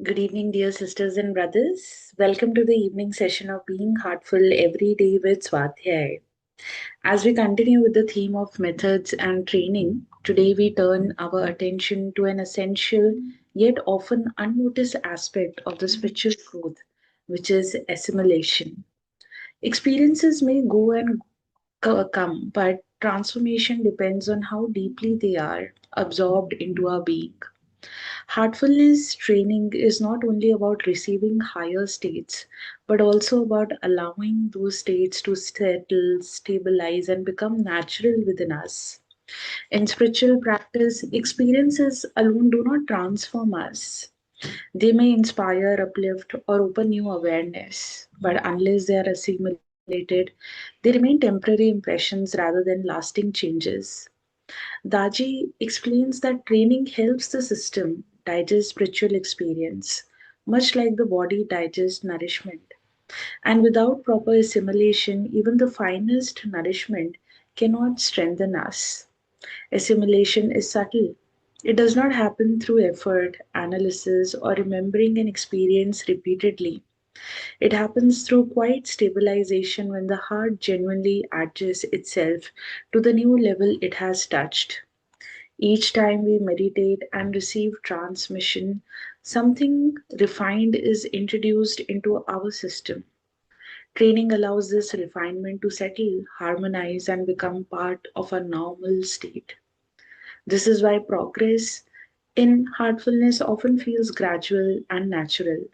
Good evening, dear sisters and brothers. Welcome to the evening session of Being Heartful Every Day with Swadhyaya. As we continue with the theme of methods and training, today we turn our attention to an essential yet often unnoticed aspect of the spiritual growth, which is assimilation. Experiences may go and come, but transformation depends on how deeply they are absorbed into our being. Heartfulness training is not only about receiving higher states, but also about allowing those states to settle, stabilize, and become natural within us. In spiritual practice, experiences alone do not transform us. They may inspire, uplift, or open new awareness, but unless they are assimilated, they remain temporary impressions rather than lasting changes. Daji explains that training helps the system digest spiritual experience, much like the body digests nourishment. And without proper assimilation, even the finest nourishment cannot strengthen us. Assimilation is subtle. It does not happen through effort, analysis, or remembering an experience repeatedly. It happens through quiet stabilization when the heart genuinely adjusts itself to the new level it has touched. Each time we meditate and receive transmission, something refined is introduced into our system. Training allows this refinement to settle, harmonize, and become part of a normal state. This is why progress in heartfulness often feels gradual and natural.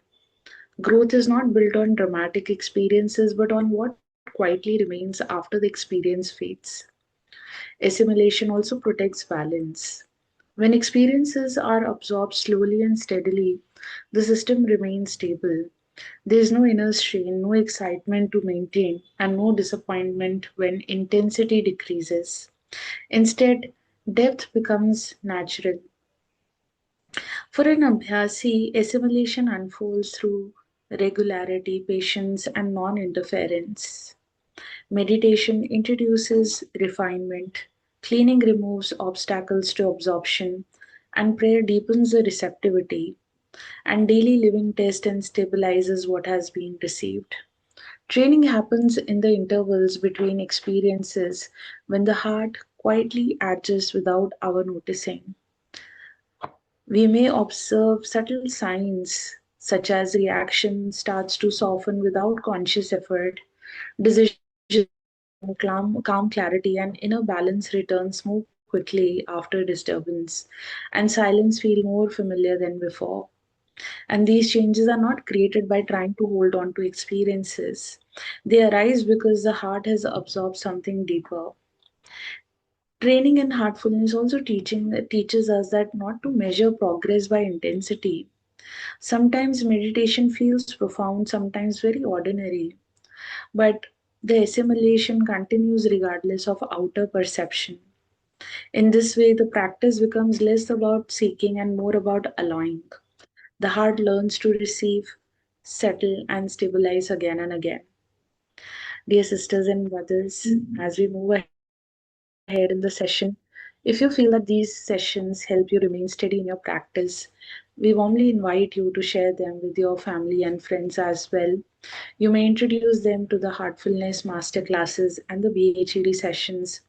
Growth is not built on dramatic experiences but on what quietly remains after the experience fades. Assimilation also protects balance. When experiences are absorbed slowly and steadily, the system remains stable. There is no inner strain, no excitement to maintain, and no disappointment when intensity decreases. Instead, depth becomes natural. For an Abhyasi, assimilation unfolds through regularity, patience, and non interference. Meditation introduces refinement, cleaning removes obstacles to absorption, and prayer deepens the receptivity, and daily living tests and stabilizes what has been received. Training happens in the intervals between experiences when the heart quietly adjusts without our noticing. We may observe subtle signs such as reaction starts to soften without conscious effort, decisions calm clarity, and inner balance returns more quickly after disturbance, and silence feels more familiar than before. And these changes are not created by trying to hold on to experiences. They arise because the heart has absorbed something deeper. Training in heartfulness also teaches us that not to measure progress by intensity. Sometimes meditation feels profound, sometimes very ordinary, but the assimilation continues regardless of outer perception. In this way, the practice becomes less about seeking and more about allowing. The heart learns to receive, settle, and stabilize again and again. Dear sisters and brothers, as we move ahead in the session, if you feel that these sessions help you remain steady in your practice, we warmly invite you to share them with your family and friends as well. You may introduce them to the Heartfulness Masterclasses and the BHED sessions,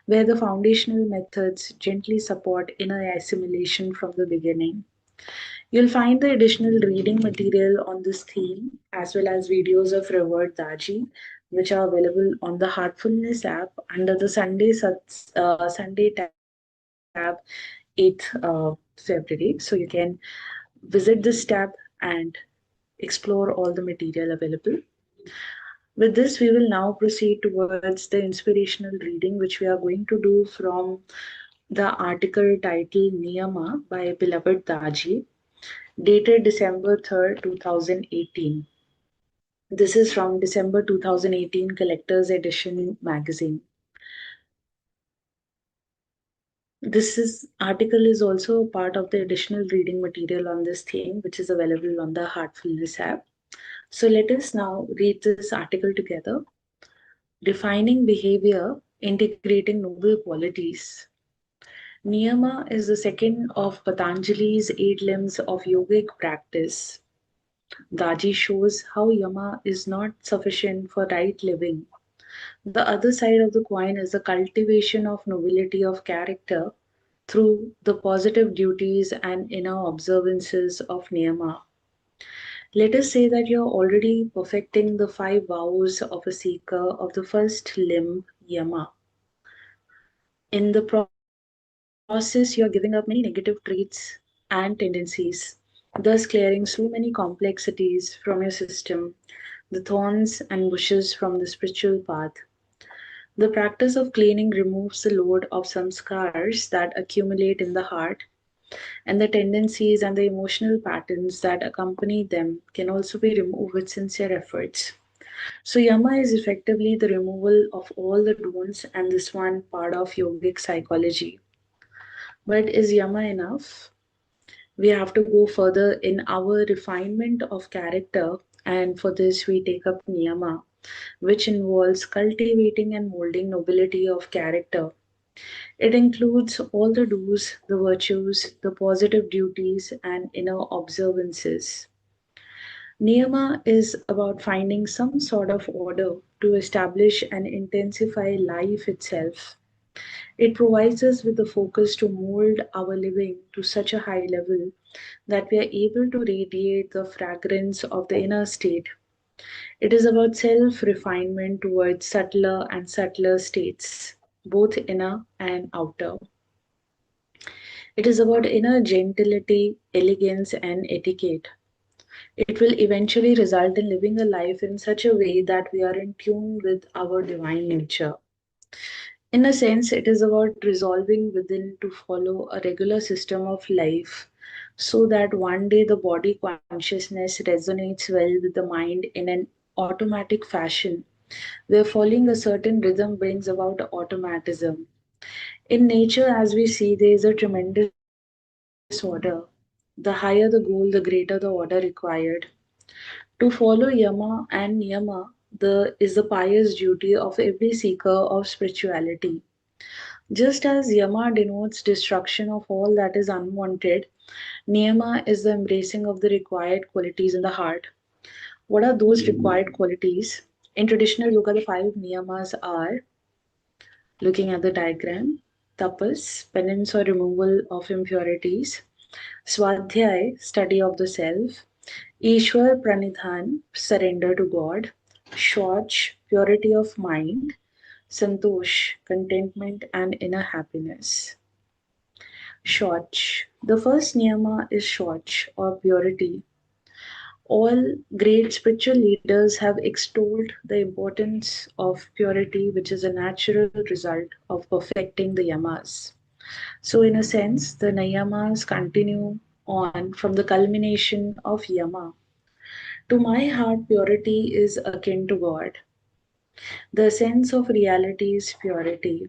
where the foundational methods gently support inner assimilation from the beginning. You'll find the additional reading material on this theme as well as videos of Revered Daji, which are available on the Heartfulness app under the Sunday tab 8th February. So you can visit this tab and explore all the material available. With this, we will now proceed towards the inspirational reading, which we are going to do from the article titled Niyama by Beloved Daji, dated December 3rd, 2018. This is from December 2018 Collector's Edition magazine. This article is also a part of the additional reading material on this theme, which is available on the Heartfulness app. So let us now read this article together. Defining behavior, integrating noble qualities. Niyama is the second of Patanjali's eight limbs of yogic practice. Daji shows how yama is not sufficient for right living. The other side of the coin is the cultivation of nobility of character through the positive duties and inner observances of niyama. Let us say that you are already perfecting the five vows of a seeker of the first limb, yama. In the process, you are giving up many negative traits and tendencies, thus clearing so many complexities from your system, the thorns and bushes from the spiritual path. The practice of cleaning removes the load of some scars that accumulate in the heart, and the tendencies and the emotional patterns that accompany them can also be removed with sincere efforts. So, yama is effectively the removal of all the don'ts, and this one part of yogic psychology. But is yama enough? We have to go further in our refinement of character, and for this, we take up niyama, which involves cultivating and molding nobility of character. It includes all the do's, the virtues, the positive duties, and inner observances. Niyama is about finding some sort of order to establish and intensify life itself. It provides us with the focus to mold our living to such a high level that we are able to radiate the fragrance of the inner state. It is about self refinement towards subtler and subtler states, both inner and outer. It is about inner gentility, elegance, and etiquette. It will eventually result in living a life in such a way that we are in tune with our divine nature. In a sense, it is about resolving within to follow a regular system of life so that one day the body consciousness resonates well with the mind in an automatic fashion, where following a certain rhythm brings about automatism. In nature, as we see, there is a tremendous order. The higher the goal, the greater the order required. To follow yama and niyama is the pious duty of every seeker of spirituality. Just as yama denotes destruction of all that is unwanted, niyama is the embracing of the required qualities in the heart. What are those required qualities? In traditional yoga, the five niyamas are, looking at the diagram, tapas, penance or removal of impurities; Swadhyaya, study of the self; Ishwar Pranidhan, surrender to God; Shwach, purity of mind; Santosh, contentment and inner happiness. Shwach. The first niyama is Shwach or purity. All great spiritual leaders have extolled the importance of purity, which is a natural result of perfecting the yamas. So, in a sense, the niyamas continue on from the culmination of yama. To my heart, purity is akin to God. The sense of reality is purity.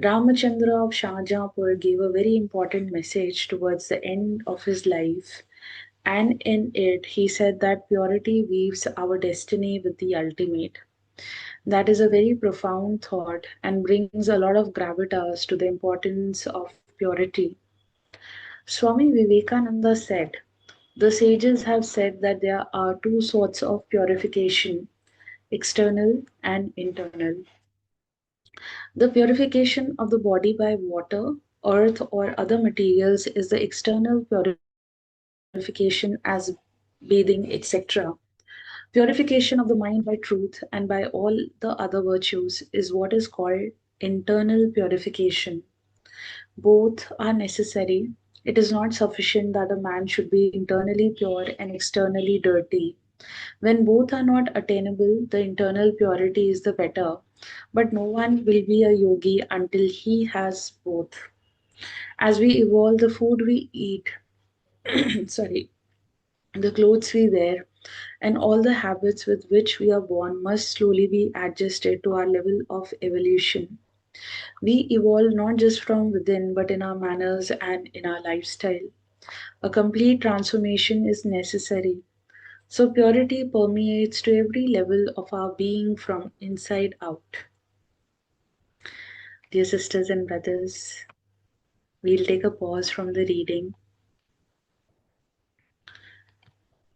Ramachandra of Shahjahanpur gave a very important message towards the end of his life, and in it he said that purity weaves our destiny with the ultimate. That is a very profound thought and brings a lot of gravitas to the importance of purity. Swami Vivekananda said, the sages have said that there are two sorts of purification, external and internal. The purification of the body by water, earth, or other materials is the external purification as bathing, etc. Purification of the mind by truth and by all the other virtues is what is called internal purification. Both are necessary. It is not sufficient that a man should be internally pure and externally dirty. When both are not attainable, the internal purity is the better. But no one will be a yogi until he has both. As we evolve, the food we eat, sorry, the clothes we wear, and all the habits with which we are born must slowly be adjusted to our level of evolution. We evolve not just from within, but in our manners and in our lifestyle. A complete transformation is necessary. So, purity permeates to every level of our being from inside out. Dear sisters and brothers, We'll take a pause from the reading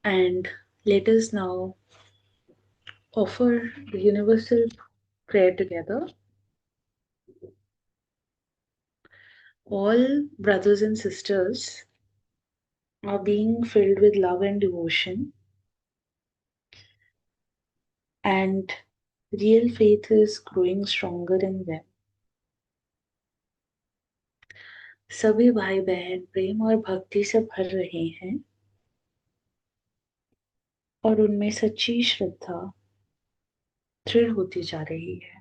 and let us now offer the universal prayer together. All brothers and sisters are being filled with love and devotion, and real faith is growing stronger in them. सभी भाई बहन प्रेम और भक्ति से भर रहे हैं और उनमें सच्ची श्रद्धा दृढ़ होती जा रही है।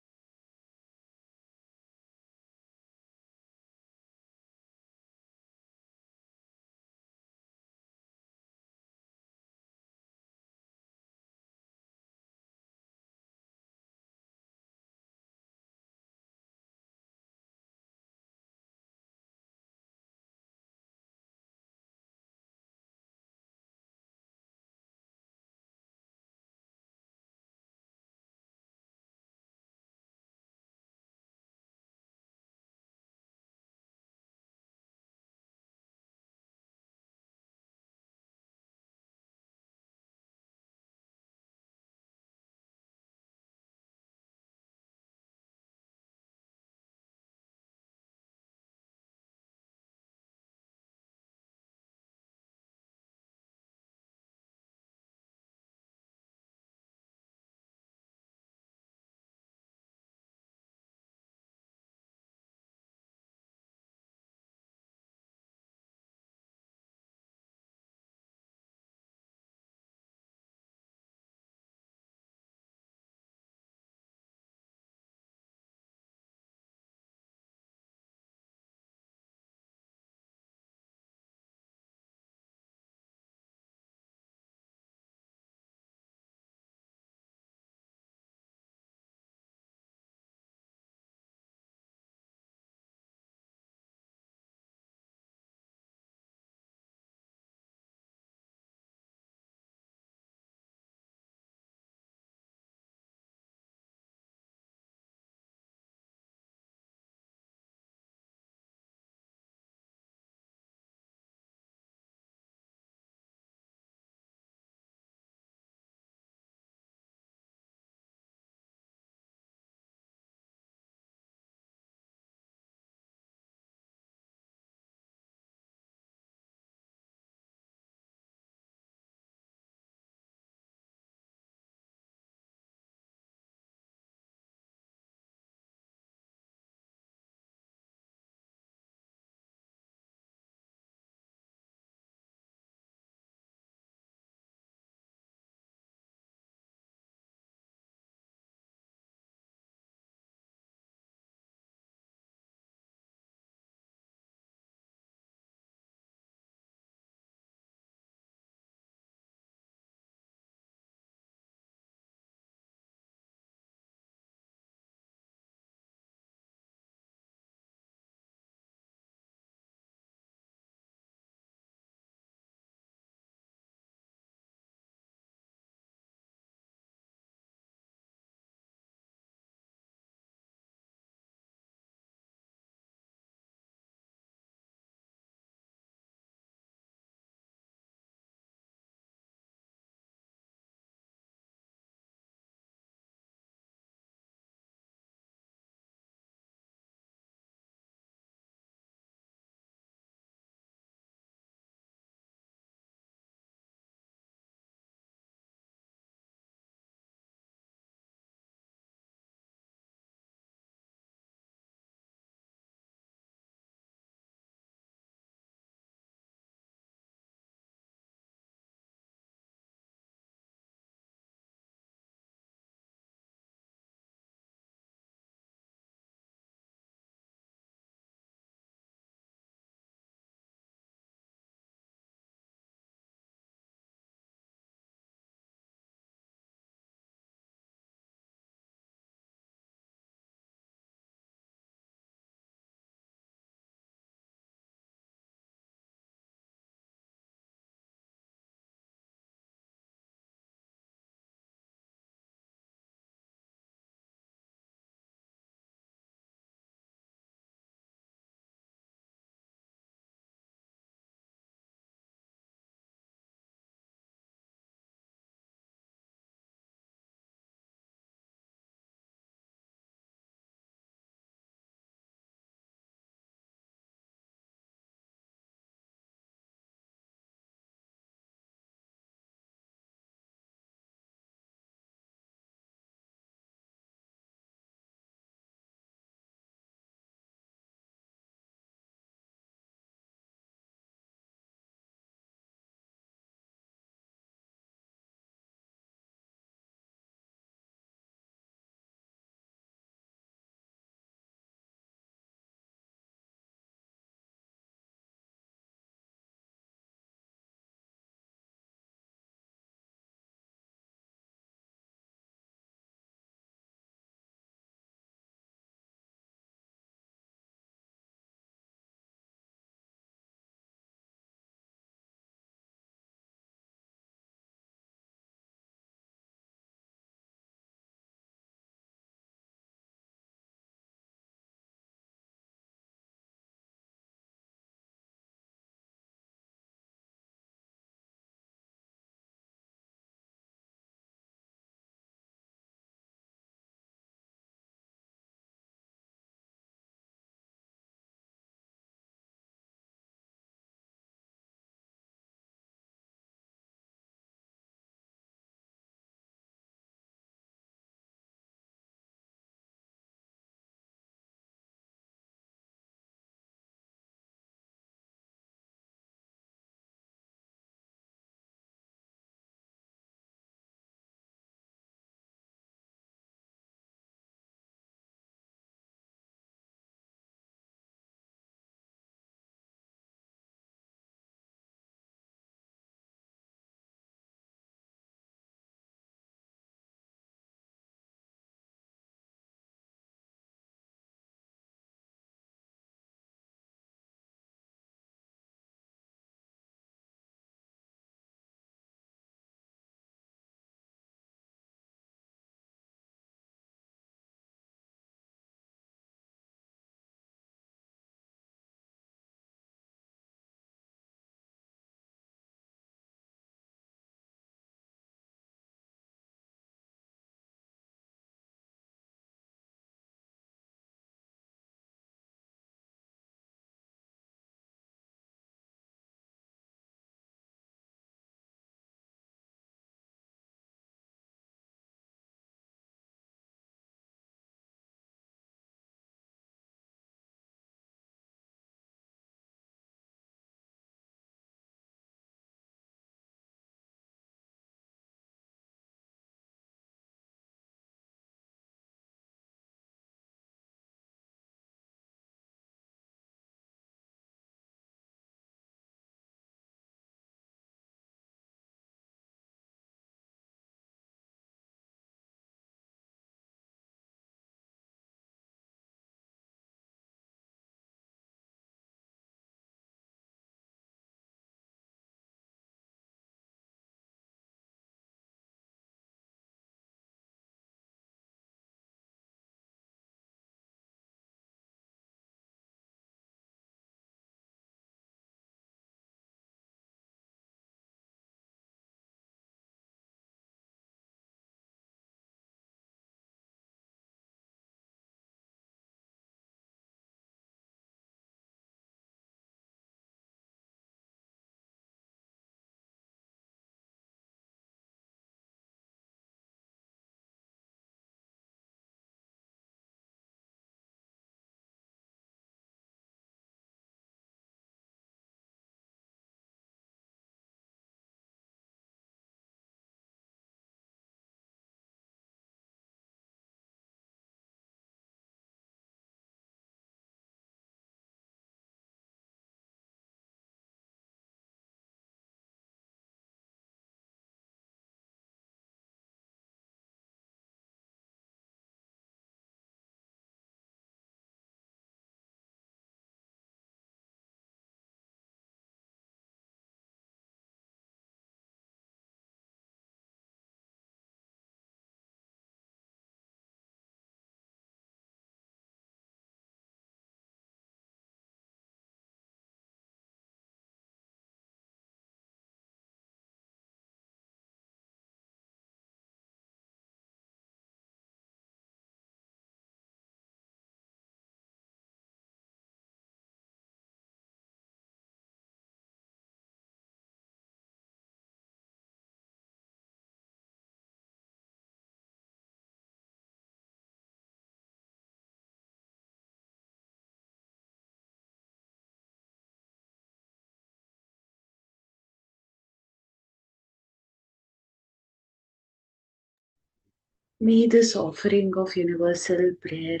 May this offering of universal prayer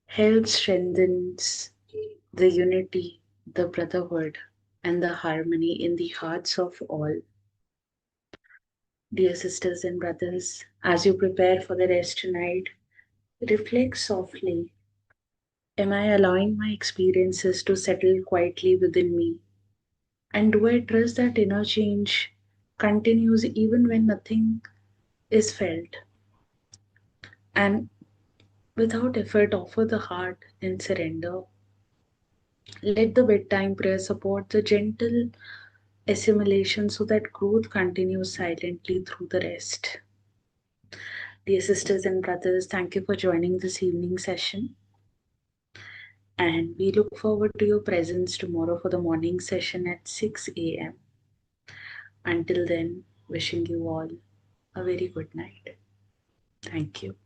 help strengthens the unity, the brotherhood, and the harmony in the hearts of all. Dear sisters and brothers, as you prepare for the rest tonight, reflect softly. Am I allowing my experiences to settle quietly within me? And do I trust that inner change continues even when nothing is felt? And without effort, offer the heart in surrender. Let the bedtime prayer support the gentle assimilation so that growth continues silently through the rest. Dear sisters and brothers, thank you for joining this evening session. And we look forward to your presence tomorrow for the morning session at 6 a.m. Until then, wishing you all a very good night. Thank you.